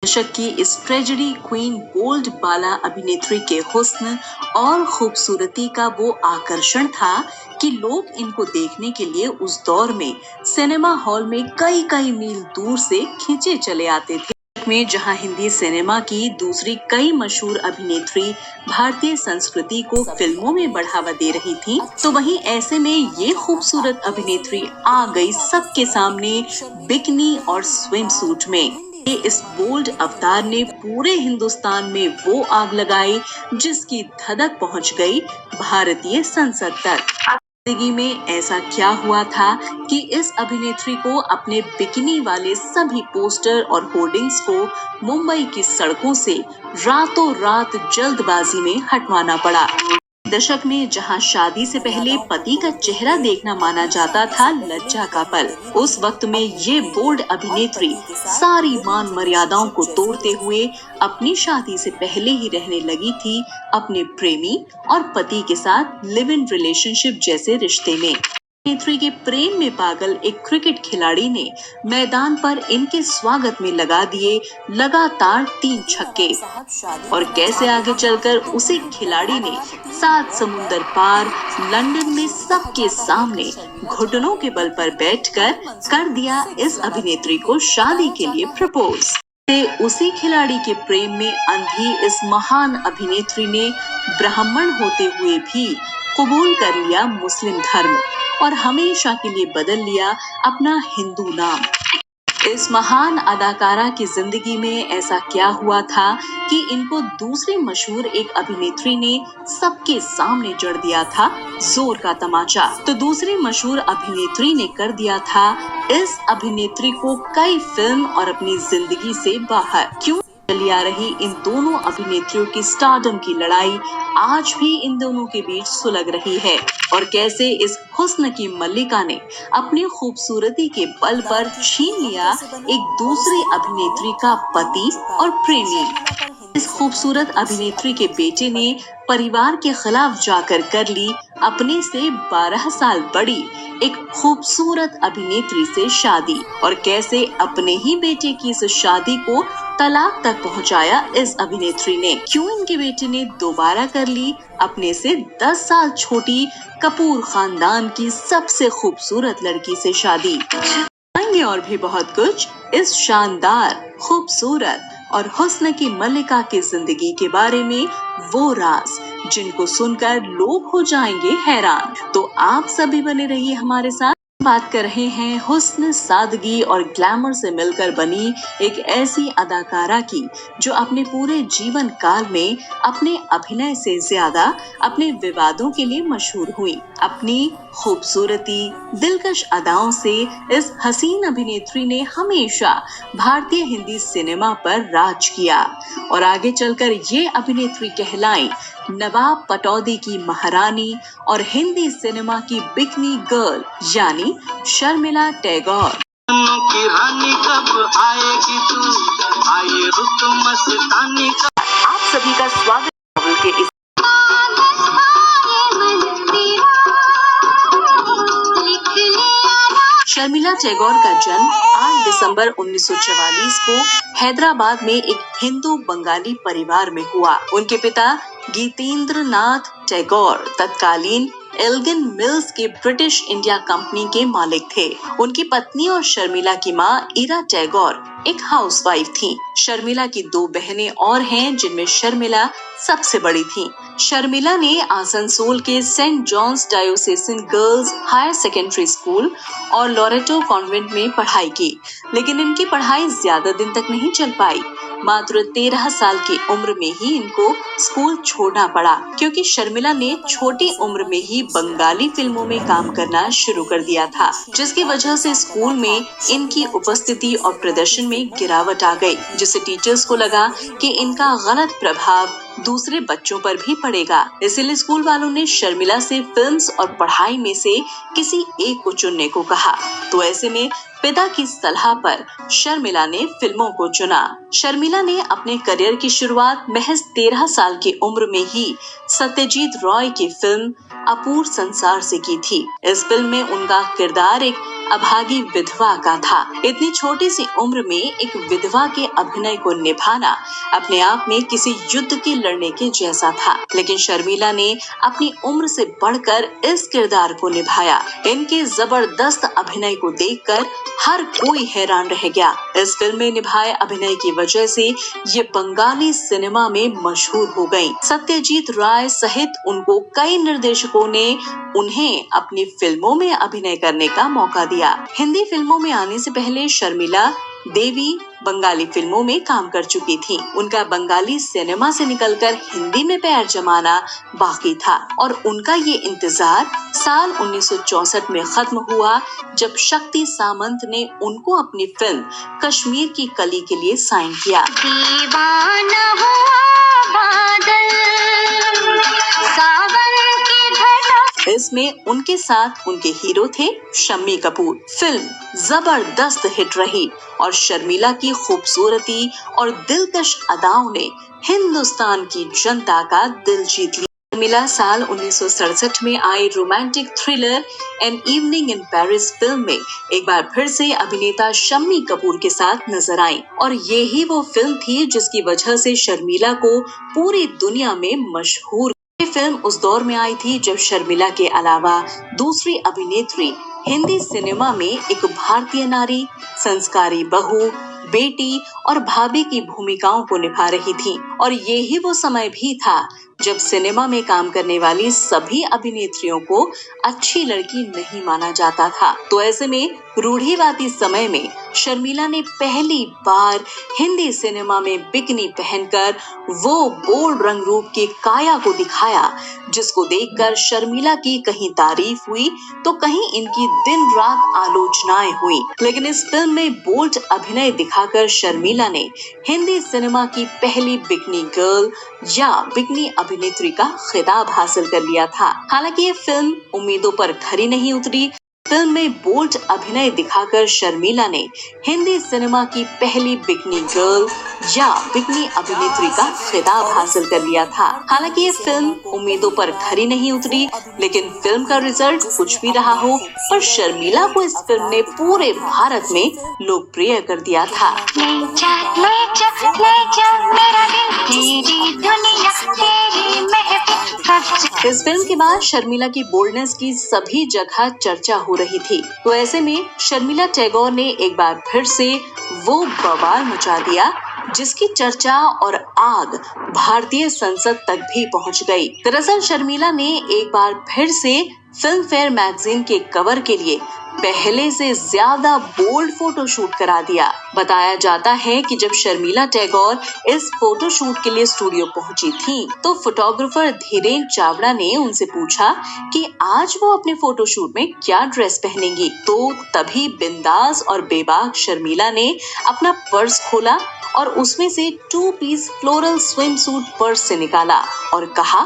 दशक की इस ट्रेजेडी क्वीन बोल्ड बाला अभिनेत्री के हुस्न और खूबसूरती का वो आकर्षण था कि लोग इनको देखने के लिए उस दौर में सिनेमा हॉल में कई कई मील दूर से खींचे चले आते थे। में जहां हिंदी सिनेमा की दूसरी कई मशहूर अभिनेत्री भारतीय संस्कृति को फिल्मों में बढ़ावा दे रही थी, तो वहीं ऐसे में ये खूबसूरत अभिनेत्री आ गई सबके सामने बिकनी और स्विम सूट में। इस बोल्ड अवतार ने पूरे हिंदुस्तान में वो आग लगाई जिसकी धधक पहुंच गई भारतीय संसद तक। जिंदगी में ऐसा क्या हुआ था कि इस अभिनेत्री को अपने बिकिनी वाले सभी पोस्टर और होर्डिंग्स को मुंबई की सड़कों से रातों रात जल्दबाजी में हटवाना पड़ा। दशक में जहां शादी से पहले पति का चेहरा देखना माना जाता था लज्जा का पल, उस वक्त में ये बोल्ड अभिनेत्री सारी मान मर्यादाओं को तोड़ते हुए अपनी शादी से पहले ही रहने लगी थी अपने प्रेमी और पति के साथ लिव इन रिलेशनशिप जैसे रिश्ते में। अभिनेत्री के प्रेम में पागल एक क्रिकेट खिलाड़ी ने मैदान पर इनके स्वागत में लगा दिए लगातार 3 छक्के, और कैसे आगे चलकर उसी खिलाड़ी ने 7 समुंदर पार लंदन में सबके सामने घुटनों के बल पर बैठकर कर दिया इस अभिनेत्री को शादी के लिए प्रपोज। उसी खिलाड़ी के प्रेम में अंधी इस महान अभिनेत्री ने ब्राह्मण होते हुए भी कबूल कर लिया मुस्लिम धर्म और हमेशा के लिए बदल लिया अपना हिंदू नाम। इस महान अदाकारा की जिंदगी में ऐसा क्या हुआ था कि इनको दूसरी मशहूर एक अभिनेत्री ने सबके सामने जड़ दिया था जोर का तमाचा। तो दूसरी मशहूर अभिनेत्री ने कर दिया था इस अभिनेत्री को कई फिल्म और अपनी जिंदगी से बाहर। क्यों चली आ रही इन दोनों अभिनेत्रियों की स्टारडम की लड़ाई आज भी इन दोनों के बीच सुलग रही है, और कैसे इस हुस्न की मल्लिका ने अपनी खूबसूरती के बल पर छीन लिया एक दूसरी अभिनेत्री का पति और प्रेमी। इस खूबसूरत अभिनेत्री के बेटे ने परिवार के खिलाफ जाकर कर ली अपने से 12 साल बड़ी एक खूबसूरत अभिनेत्री से शादी, और कैसे अपने ही बेटे की इस शादी को तलाक तक पहुंचाया इस अभिनेत्री ने। क्यों इनके बेटे ने दोबारा कर ली अपने से 10 साल छोटी कपूर खानदान की सबसे खूबसूरत लड़की से शादी। और भी बहुत कुछ इस शानदार, खूबसूरत और हुस्न की मल्लिका की जिंदगी के बारे में, वो राज जिनको सुनकर लोग हो जाएंगे हैरान। तो आप सभी बने रहिए हमारे साथ। बात कर रहे हैं हुस्न, सादगी और ग्लैमर से मिलकर बनी एक ऐसी अदाकारा की जो अपने पूरे जीवन काल में अपने अभिनय से ज्यादा अपने विवादों के लिए मशहूर हुई। अपनी खूबसूरती, दिलकश अदाओं से इस हसीन अभिनेत्री ने हमेशा भारतीय हिंदी सिनेमा पर राज किया, और आगे चलकर ये अभिनेत्री कहलाई नवाब पटौदी की महारानी और हिंदी सिनेमा की बिकनी गर्ल यानी शर्मिला टैगोर। की रानी कब आएगी तू, आए रुत मस्तानी का। आप सभी का स्वागत के इस शर्मिला टैगोर का जन्म 8 दिसंबर 1944 को हैदराबाद में एक हिंदू बंगाली परिवार में हुआ। उनके पिता गीतेंद्र नाथ टैगोर तत्कालीन एल्गिन मिल्स के ब्रिटिश इंडिया कंपनी के मालिक थे। उनकी पत्नी और शर्मिला की मां इरा टैगोर एक हाउसवाइफ थी। शर्मिला की 2 बहनें और हैं जिनमें शर्मिला सबसे बड़ी थी। शर्मिला ने आसनसोल के Saint John's Diocesan Girls Higher Secondary School और लोरेटो कॉन्वेंट में पढ़ाई की, लेकिन इनकी पढ़ाई ज्यादा दिन तक नहीं चल पाई। मात्र 13 साल की उम्र में ही इनको स्कूल छोड़ना पड़ा, क्योंकि शर्मिला ने छोटी उम्र में ही बंगाली फिल्मों में काम करना शुरू कर दिया था, जिसकी वजह से स्कूल में इनकी उपस्थिति और प्रदर्शन में गिरावट आ गई, जिससे टीचर्स को लगा कि इनका गलत प्रभाव दूसरे बच्चों पर भी पड़ेगा। इसलिए स्कूल वालों ने शर्मिला से फिल्म्स और पढ़ाई में से किसी एक को चुनने को कहा। तो ऐसे में पिता की सलाह पर शर्मिला ने फिल्मों को चुना। शर्मिला ने अपने करियर की शुरुआत महज 13 साल की उम्र में ही सत्यजीत रॉय की फिल्म अपूर संसार से की थी। इस फिल्म में उनका किरदार एक अभागी विधवा का था। इतनी छोटी सी उम्र में एक विधवा के अभिनय को निभाना अपने आप में किसी युद्ध के लड़ने के जैसा था, लेकिन शर्मिला ने अपनी उम्र से बढ़कर इस किरदार को निभाया। इनके जबरदस्त अभिनय को देखकर हर कोई हैरान रह गया। इस फिल्म में निभाए अभिनय की वजह से ये बंगाली सिनेमा में मशहूर हो गयी। सत्यजीत राय सहित उनको कई निर्देशकों ने उन्हें अपनी फिल्मों में अभिनय करने का मौका दिया। हिंदी फिल्मों में आने से पहले शर्मिला देवी बंगाली फिल्मों में काम कर चुकी थी। उनका बंगाली सिनेमा से निकलकर हिंदी में पैर जमाना बाकी था और उनका ये इंतजार साल 1964 में खत्म हुआ, जब शक्ति सामंत ने उनको अपनी फिल्म कश्मीर की कली के लिए साइन किया। दीवाना हुआ बादल, सावन की घटा। इसमें उनके साथ उनके हीरो थे शम्मी कपूर। फिल्म जबरदस्त हिट रही और शर्मिला की खूबसूरती और दिलकश अदाओं ने हिंदुस्तान की जनता का दिल जीत लिया। शर्मिला साल 1967 में आई romantic thriller an evening in Paris फिल्म में एक बार फिर से अभिनेता शम्मी कपूर के साथ नजर आई और ये ही वो फिल्म थी जिसकी वजह से शर्मिला को पूरी दुनिया में मशहूर। ये फिल्म उस दौर में आई थी जब शर्मिला के अलावा दूसरी अभिनेत्री हिंदी सिनेमा में एक भारतीय नारी, संस्कारी बहू, बेटी और भाभी की भूमिकाओं को निभा रही थी और ये ही वो समय भी था जब सिनेमा में काम करने वाली सभी अभिनेत्रियों को अच्छी लड़की नहीं माना जाता था। तो ऐसे में रूढ़िवादी समय में शर्मिला ने पहली बार हिंदी सिनेमा में बिकनी पहनकर वो बोल्ड रंग रूप की काया को दिखाया, जिसको देखकर शर्मिला की कहीं तारीफ हुई तो कहीं इनकी दिन रात आलोचनाएं हुई। लेकिन इस फिल्म में बोल्ड अभिनय दिखाकर शर्मिला ने हिंदी सिनेमा की पहली बिकनी गर्ल या बिकनी अभिनेत्री का खिताब हासिल कर लिया था। हालांकि ये फिल्म उम्मीदों पर खरी नहीं उतरी। फिल्म में बोल्ड अभिनय दिखाकर शर्मिला ने हिंदी सिनेमा की पहली बिकनी गर्ल या बिकनी अभिनेत्री का खिताब हासिल कर लिया था। हालांकि ये फिल्म उम्मीदों पर खरी नहीं उतरी, लेकिन फिल्म का रिजल्ट कुछ भी रहा हो, पर शर्मिला को इस फिल्म ने पूरे भारत में लोकप्रिय कर दिया था। इस फिल्म के बाद शर्मिला की बोल्डनेस की सभी जगह चर्चा हो रही थी। तो ऐसे में शर्मिला टैगोर ने एक बार फिर से वो बवाल मचा दिया जिसकी चर्चा और आग भारतीय संसद तक भी पहुंच गई। दरअसल शर्मिला ने एक बार फिर से फिल्म फेयर मैगजीन के कवर के लिए पहले से ज्यादा बोल्ड फोटोशूट करा दिया। बताया जाता है कि जब शर्मिला टैगोर इस फोटोशूट के लिए स्टूडियो पहुंची थी तो फोटोग्राफर धीरेन चावड़ा ने उनसे पूछा कि आज वो अपने फोटोशूट में क्या ड्रेस पहनेंगी। तो तभी बिंदास और बेबाक शर्मिला ने अपना पर्स खोला और उसमें से 2 piece floral swimsuit purse से निकाला और कहा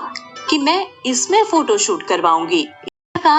कि मैं इसमें फोटोशूट करवाऊंगी।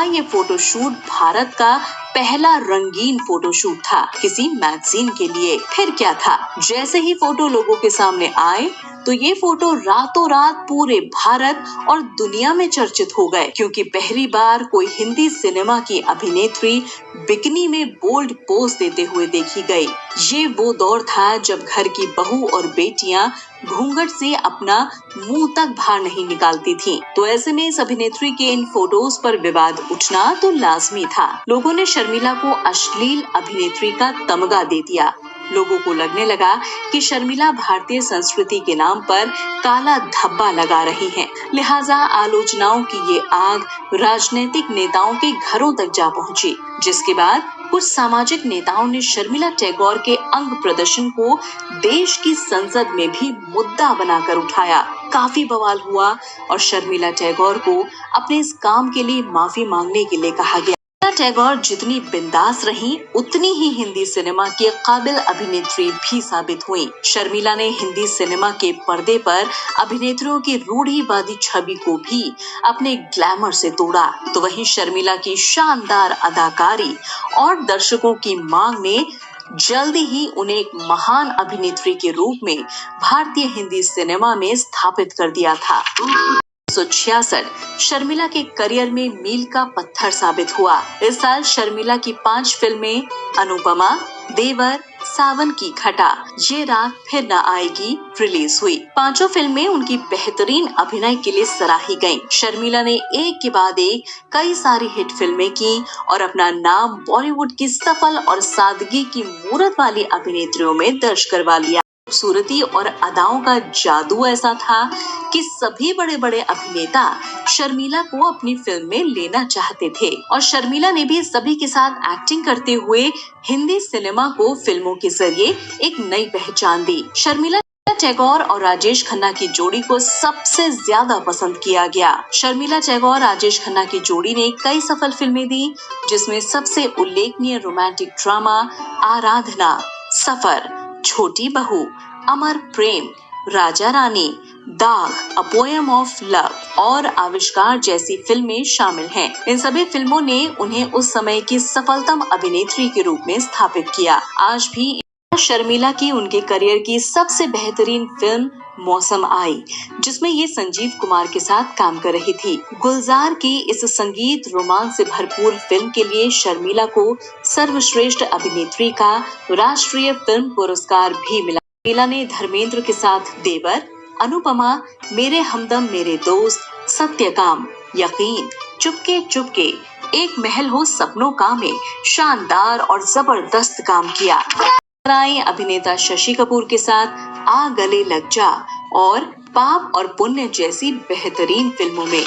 ये फोटोशूट भारत का पहला रंगीन फोटोशूट था किसी मैगजीन के लिए। फिर क्या था, जैसे ही फोटो लोगों के सामने आए तो ये फोटो रातों रात पूरे भारत और दुनिया में चर्चित हो गए, क्योंकि पहली बार कोई हिंदी सिनेमा की अभिनेत्री बिकनी में बोल्ड पोज देते हुए देखी गई। ये वो दौर था जब घर की बहू और बेटियां घूंघट से अपना मुंह तक बाहर नहीं निकालती थीं। तो ऐसे में इस अभिनेत्री के इन फोटोज पर विवाद उठना तो लाजमी था। लोगों ने शर्मिला को अश्लील अभिनेत्री का तमगा दे दिया। लोगों को लगने लगा कि शर्मिला भारतीय संस्कृति के नाम पर काला धब्बा लगा रही हैं। लिहाजा आलोचनाओं की ये आग राजनीतिक नेताओं के घरों तक जा पहुंची, जिसके बाद कुछ सामाजिक नेताओं ने शर्मिला टैगोर के अंग प्रदर्शन को देश की संसद में भी मुद्दा बनाकर उठाया। काफी बवाल हुआ और शर्मिला टैगोर को अपने इस काम के लिए माफी मांगने के लिए कहा गया। टैगोर जितनी बिंदास रहीं, उतनी ही हिंदी सिनेमा की काबिल अभिनेत्री भी साबित हुई। शर्मिला ने हिंदी सिनेमा के पर्दे पर अभिनेत्रियों की रूढ़िवादी छवि को भी अपने ग्लैमर से तोड़ा। तो वहीं शर्मिला की शानदार अदाकारी और दर्शकों की मांग ने जल्दी ही उन्हें एक महान अभिनेत्री के रूप में भारतीय हिंदी सिनेमा में स्थापित कर दिया था। 1966 शर्मिला के करियर में मील का पत्थर साबित हुआ। इस साल शर्मिला की 5 फिल्में अनुपमा, देवर, सावन की घटा, ये रात फिर न आएगी रिलीज हुई। पांचों फिल्में उनकी बेहतरीन अभिनय के लिए सराही गईं। शर्मिला ने एक के बाद एक कई सारी हिट फिल्में की और अपना नाम बॉलीवुड की सफल और सादगी की मूरत वाली अभिनेत्रियों में दर्ज करवा लिया। खूबसूरती और अदाओं का जादू ऐसा था कि सभी बड़े बड़े अभिनेता शर्मिला को अपनी फिल्म में लेना चाहते थे और शर्मिला ने भी सभी के साथ एक्टिंग करते हुए हिंदी सिनेमा को फिल्मों के जरिए एक नई पहचान दी। शर्मिला टैगोर और राजेश खन्ना की जोड़ी को सबसे ज्यादा पसंद किया गया। शर्मिला टैगोर राजेश खन्ना की जोड़ी ने कई सफल फिल्में दी, जिसमें सबसे उल्लेखनीय रोमांटिक ड्रामा आराधना, सफर, छोटी बहू, अमर प्रेम, राजा रानी, दाग, अ पोएम ऑफ लव और आविष्कार जैसी फिल्में शामिल हैं। इन सभी फिल्मों ने उन्हें उस समय की सफलतम अभिनेत्री के रूप में स्थापित किया। आज भी शर्मिला की उनके करियर की सबसे बेहतरीन फिल्म मौसम आई, जिसमें ये संजीव कुमार के साथ काम कर रही थी। गुलजार की इस संगीत रोमांस से भरपूर फिल्म के लिए शर्मिला को सर्वश्रेष्ठ अभिनेत्री का राष्ट्रीय फिल्म पुरस्कार भी मिला। शर्मिला ने धर्मेंद्र के साथ देवर, अनुपमा, मेरे हमदम मेरे दोस्त, सत्यकाम, यकीन, चुपके चुपके, एक महल हो सपनों का में शानदार और जबरदस्त काम किया। अभिनेता शशि कपूर के साथ आ गले लग जा और पाप और पुण्य जैसी बेहतरीन फिल्मों में।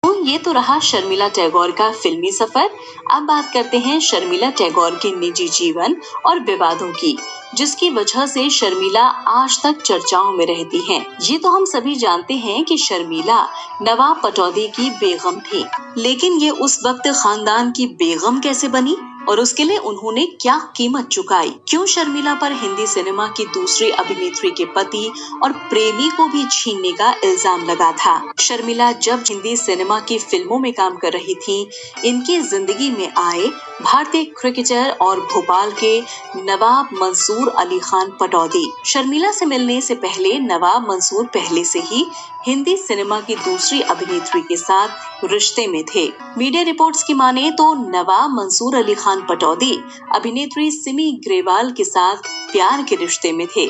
तो ये तो रहा शर्मिला टैगोर का फिल्मी सफर। अब बात करते हैं शर्मिला टैगोर के निजी जीवन और विवादों की, जिसकी वजह से शर्मिला आज तक चर्चाओं में रहती हैं। ये तो हम सभी जानते हैं कि शर्मिला नवाब पटौदी की बेगम थी, लेकिन ये उस वक्त खानदान की बेगम कैसे बनी और उसके लिए उन्होंने क्या कीमत चुकाई? क्यों शर्मिला पर हिंदी सिनेमा की दूसरी अभिनेत्री के पति और प्रेमी को भी छीनने का इल्जाम लगा था? शर्मिला जब हिंदी सिनेमा की फिल्मों में काम कर रही थी, इनकी जिंदगी में आए भारतीय क्रिकेटर और भोपाल के नवाब मंसूर अली खान पटौदी। शर्मिला से मिलने से पहले नवाब मंसूर पहले से ही हिंदी सिनेमा की दूसरी अभिनेत्री के साथ रिश्ते में थे। मीडिया रिपोर्ट्स की माने तो नवाब मंसूर अली खान पटौदी अभिनेत्री सिमी ग्रेवाल के साथ प्यार के रिश्ते में थे।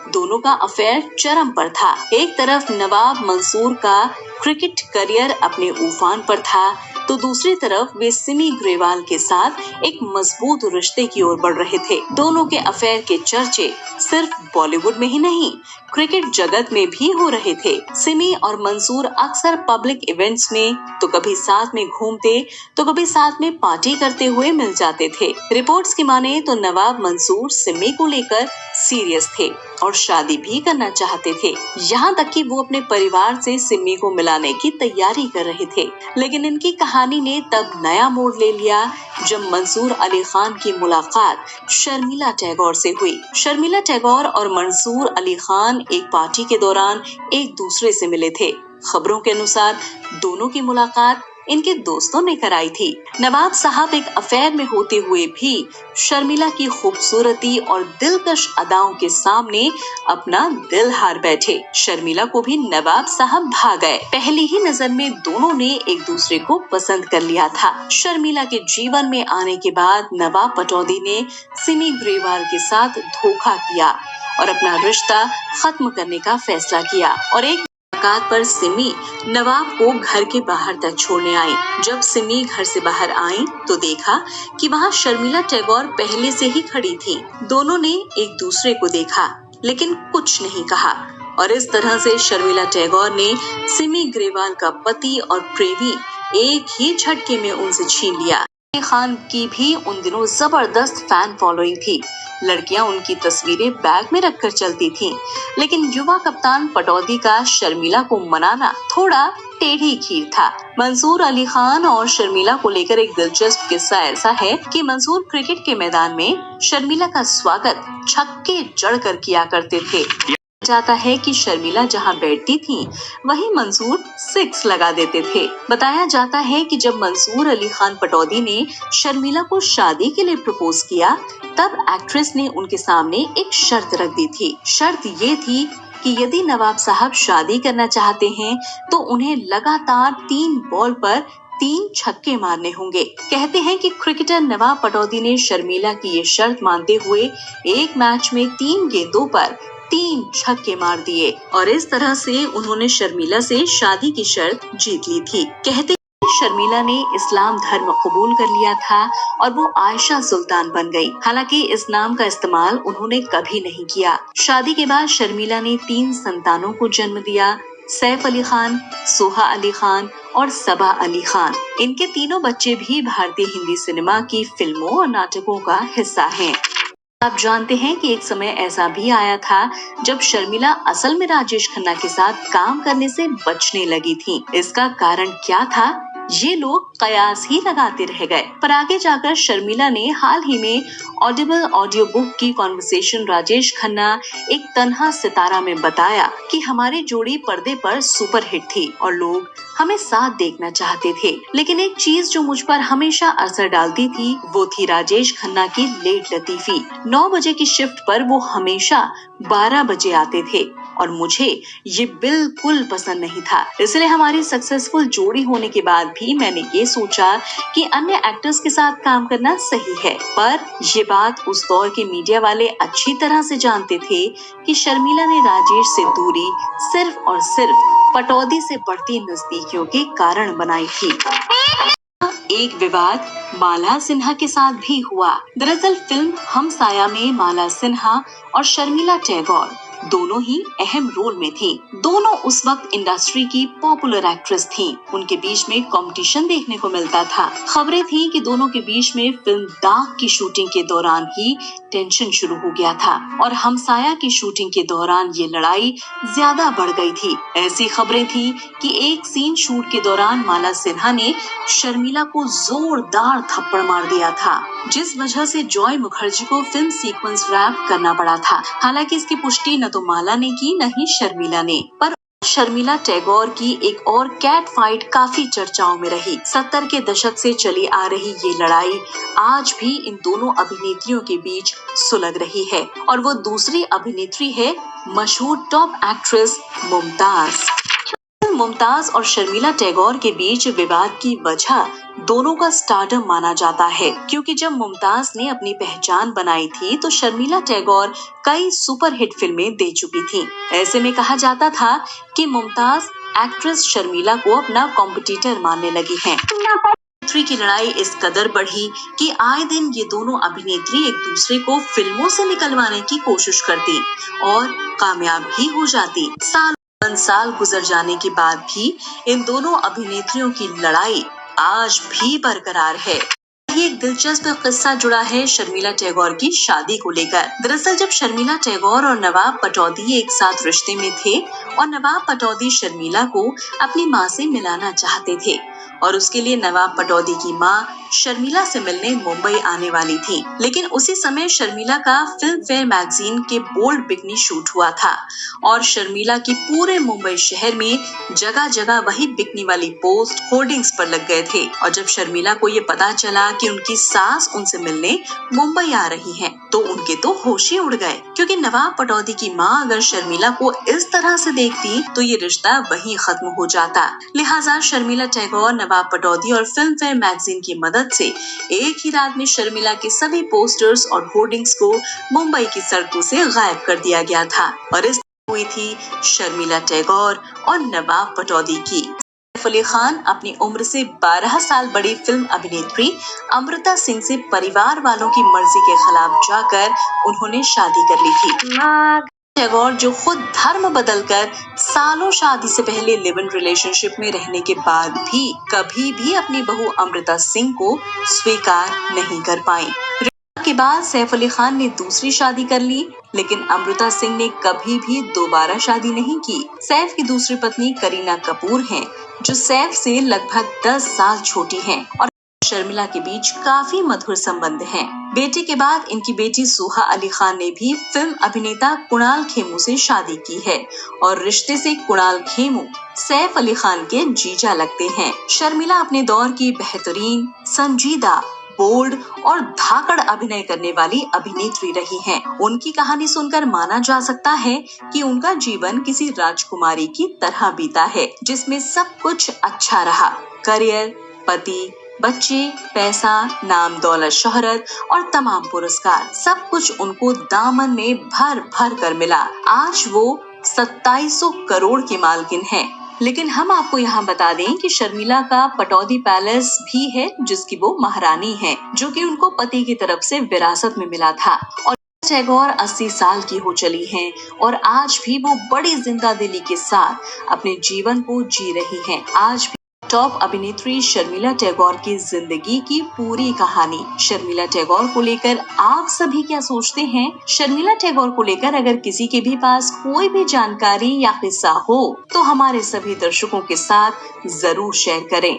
दोनों का अफेयर चरम पर था। एक तरफ नवाब मंसूर का क्रिकेट करियर अपने उफान पर था, तो दूसरी तरफ वे सिमी ग्रेवाल के साथ एक मजबूत रिश्ते की ओर बढ़ रहे थे। दोनों के अफेयर के चर्चे सिर्फ बॉलीवुड में ही नहीं, क्रिकेट जगत में भी हो रहे थे। सिमी और मंसूर अक्सर पब्लिक इवेंट्स में तो कभी साथ में घूमते तो कभी साथ में पार्टी करते हुए मिल जाते थे। रिपोर्ट्स की माने तो नवाब मंसूर सिमी को लेकर सीरियस थे और शादी भी करना चाहते थे। यहाँ तक कि वो अपने परिवार से सिमी को मिलाने की तैयारी कर रहे थे। लेकिन इनकी कहानी ने तब नया मोड़ ले लिया जब मंसूर अली खान की मुलाकात शर्मिला टैगोर से हुई। शर्मिला टैगोर और मंसूर अली खान एक पार्टी के दौरान एक दूसरे से मिले थे। खबरों के अनुसार दोनों की मुलाकात इनके दोस्तों ने कराई थी। नवाब साहब एक अफेयर में होते हुए भी शर्मिला की खूबसूरती और दिलकश अदाओं के सामने अपना दिल हार बैठे। शर्मिला को भी नवाब साहब भा गए। पहली ही नजर में दोनों ने एक दूसरे को पसंद कर लिया था। शर्मिला के जीवन में आने के बाद नवाब पटौदी ने सिमी ग्रेवाल के साथ धोखा किया और अपना रिश्ता खत्म करने का फैसला किया और एक मुलाकात पर सिमी नवाब को घर के बाहर तक छोड़ने आई। जब सिमी घर से बाहर आई तो देखा कि वहाँ शर्मिला टैगोर पहले से ही खड़ी थी। दोनों ने एक दूसरे को देखा लेकिन कुछ नहीं कहा और इस तरह से शर्मिला टैगोर ने सिमी ग्रेवाल का पति और प्रेमी एक ही झटके में उनसे छीन लिया। खान की भी उन दिनों जबरदस्त फैन फॉलोइंग थी। लड़कियां उनकी तस्वीरें बैग में रखकर चलती थीं। लेकिन युवा कप्तान पटौदी का शर्मिला को मनाना थोड़ा टेढ़ी खीर था। मंसूर अली खान और शर्मिला को लेकर एक दिलचस्प किस्सा ऐसा है कि मंसूर क्रिकेट के मैदान में शर्मिला का स्वागत छक्के जड़कर किया करते थे। जाता है कि शर्मिला जहां बैठती थीं, वहीं मंसूर 6 लगा देते थे। बताया जाता है कि जब मंसूर अली खान पटौदी ने शर्मिला को शादी के लिए प्रपोज किया, तब एक्ट्रेस ने उनके सामने एक शर्त रख दी थी। शर्त ये थी कि यदि नवाब साहब शादी करना चाहते हैं तो उन्हें लगातार 3 बॉल पर 3 छक्के मारने होंगे। कहते हैं कि क्रिकेटर नवाब पटौदी ने शर्मिला की ये शर्त मानते हुए एक मैच में 3 गेंदों पर 3 छक्के मार दिए और इस तरह से उन्होंने शर्मिला से शादी की शर्त जीत ली थी। कहते शर्मिला ने इस्लाम धर्म कबूल कर लिया था और वो आयशा सुल्तान बन गई। हालांकि इस नाम का इस्तेमाल उन्होंने कभी नहीं किया। शादी के बाद शर्मिला ने 3 संतानों को जन्म दिया, सैफ अली खान, सोहा अली खान और सबा अली खान। इनके तीनों बच्चे भी भारतीय हिंदी सिनेमा की फिल्मों और नाटकों का हिस्सा हैं। आप जानते हैं कि एक समय ऐसा भी आया था जब शर्मिला असल में राजेश खन्ना के साथ काम करने से बचने लगी थी। इसका कारण क्या था, ये लोग कयास ही लगाते रह गए। पर आगे जाकर शर्मिला ने हाल ही में ऑडिबल ऑडियो बुक की कॉन्वर्सेशन राजेश खन्ना एक तन्हा सितारा में बताया कि हमारी जोड़ी पर्दे पर सुपरहिट थी और लोग हमें साथ देखना चाहते थे, लेकिन एक चीज जो मुझ पर हमेशा असर डालती थी वो थी राजेश खन्ना की लेट लतीफी। 9 बजे की शिफ्ट पर वो हमेशा 12 बजे आते थे और मुझे ये बिल्कुल पसंद नहीं था। इसलिए हमारी सक्सेसफुल जोड़ी होने के बाद भी मैंने ये सोचा कि अन्य एक्टर्स के साथ काम करना सही है। पर ये बात उस दौर के मीडिया वाले अच्छी तरह से जानते थे कि शर्मिला ने राजेश से दूरी सिर्फ और सिर्फ पटौदी से बढ़ती नजदीकियों के कारण बनाई थी। एक विवाद माला सिन्हा के साथ भी हुआ। दरअसल फिल्म हमसाया में माला सिन्हा और शर्मिला टैगोर दोनों ही अहम रोल में थी। दोनों उस वक्त इंडस्ट्री की पॉपुलर एक्ट्रेस थीं। उनके बीच में कंपटीशन देखने को मिलता था। खबरें थी कि दोनों के बीच में फिल्म दाग की शूटिंग के दौरान ही टेंशन शुरू हो गया था और हमसाया की शूटिंग के दौरान ये लड़ाई ज्यादा बढ़ गई थी। ऐसी खबरें थी कि एक सीन शूट के दौरान माला सिन्हा ने शर्मिला को जोरदार थप्पड़ मार दिया था, जिस वजह से जॉय मुखर्जी को फिल्म सीक्वेंस रैप करना पड़ा था। हालांकि इसकी पुष्टि न तो माला ने की न ही शर्मिला ने। पर शर्मिला टैगोर की एक और कैट फाइट काफी चर्चाओं में रही। 70 के दशक से चली आ रही ये लड़ाई आज भी इन दोनों अभिनेत्रियों के बीच सुलग रही है और वो दूसरी अभिनेत्री है मशहूर टॉप एक्ट्रेस मुमताज। मुमताज और शर्मिला टैगोर के बीच विवाद की वजह दोनों का स्टारडम माना जाता है, क्योंकि जब मुमताज ने अपनी पहचान बनाई थी तो शर्मिला टैगोर कई सुपरहिट फिल्में दे चुकी थी। ऐसे में कहा जाता था कि मुमताज एक्ट्रेस शर्मिला को अपना कॉम्पिटिटर मानने लगी हैं। की लड़ाई इस कदर बढ़ी कि आए दिन ये दोनों अभिनेत्री एक दूसरे को फिल्मों से निकलवाने की कोशिश करती और कामयाब भी हो जाती। साल गुजर जाने के बाद भी इन दोनों अभिनेत्रियों की लड़ाई आज भी बरकरार है। एक दिलचस्प किस्सा जुड़ा है शर्मिला टैगोर की शादी को लेकर। दरअसल जब शर्मिला टैगोर और नवाब पटौदी एक साथ रिश्ते में थे और नवाब पटौदी शर्मिला को अपनी माँ से मिलाना चाहते थे और उसके लिए नवाब पटौदी की माँ शर्मिला से मिलने मुंबई आने वाली थी, लेकिन उसी समय शर्मिला का फिल्म फेयर मैगजीन के बोल्ड बिकनी शूट हुआ था और शर्मिला की पूरे मुंबई शहर में जगह जगह वही बिकनी वाली पोस्ट होर्डिंग्स पर लग गए थे। और जब शर्मिला को ये पता चला कि उनकी सास उनसे मिलने मुंबई आ रही है तो उनके तो होश ही उड़ गए, क्योंकि नवाब पटौदी की माँ अगर शर्मिला को इस तरह से देखती तो ये रिश्ता वहीं खत्म हो जाता। लिहाजा शर्मिला टैगोर, नवाब पटौदी और फिल्म फेयर मैगजीन की मदद से एक ही रात में शर्मिला के सभी पोस्टर्स और होर्डिंग्स को मुंबई की सड़कों से गायब कर दिया गया था और इस हुई थी शर्मिला टैगोर और नवाब पटौदी की। सैफ अली खान अपनी उम्र से 12 साल बड़ी फिल्म अभिनेत्री अमृता सिंह से परिवार वालों की मर्जी के खिलाफ जाकर उन्होंने शादी कर ली थी। टैगोर जो खुद धर्म बदलकर सालों शादी से पहले लिव इन रिलेशनशिप में रहने के बाद भी कभी भी अपनी बहू अमृता सिंह को स्वीकार नहीं कर पाई। के बाद सैफ अली खान ने दूसरी शादी कर ली, लेकिन अमृता सिंह ने कभी भी दोबारा शादी नहीं की। सैफ की दूसरी पत्नी करीना कपूर हैं, जो सैफ से लगभग 10 साल छोटी हैं और शर्मिला के बीच काफी मधुर संबंध हैं। बेटे के बाद इनकी बेटी सोहा अली खान ने भी फिल्म अभिनेता कुणाल खेमू से शादी की है और रिश्ते से कुणाल खेमू सैफ अली खान के जीजा लगते हैं। शर्मिला अपने दौर की बेहतरीन, संजीदा, बोल्ड और धाकड़ अभिनय करने वाली अभिनेत्री रही हैं। उनकी कहानी सुनकर माना जा सकता है कि उनका जीवन किसी राजकुमारी की तरह बीता है, जिसमें सब कुछ अच्छा रहा। करियर, पति, बच्चे, पैसा, नाम, दौलत, शोहरत और तमाम पुरस्कार, सब कुछ उनको दामन में भर भर कर मिला। आज वो 2700 करोड़ की मालकिन है। लेकिन हम आपको यहाँ बता दें कि शर्मिला का पटौदी पैलेस भी है, जिसकी वो महारानी है, जो कि उनको पति की तरफ से विरासत में मिला था। और टैगोर 80 साल की हो चली हैं और आज भी वो बड़ी जिंदादिली के साथ अपने जीवन को जी रही हैं। आज भी टॉप अभिनेत्री शर्मिला टैगोर की जिंदगी की पूरी कहानी। शर्मिला टैगोर को लेकर आप सभी क्या सोचते हैं? शर्मिला टैगोर को लेकर अगर किसी के भी पास कोई भी जानकारी या किस्सा हो तो हमारे सभी दर्शकों के साथ जरूर शेयर करें।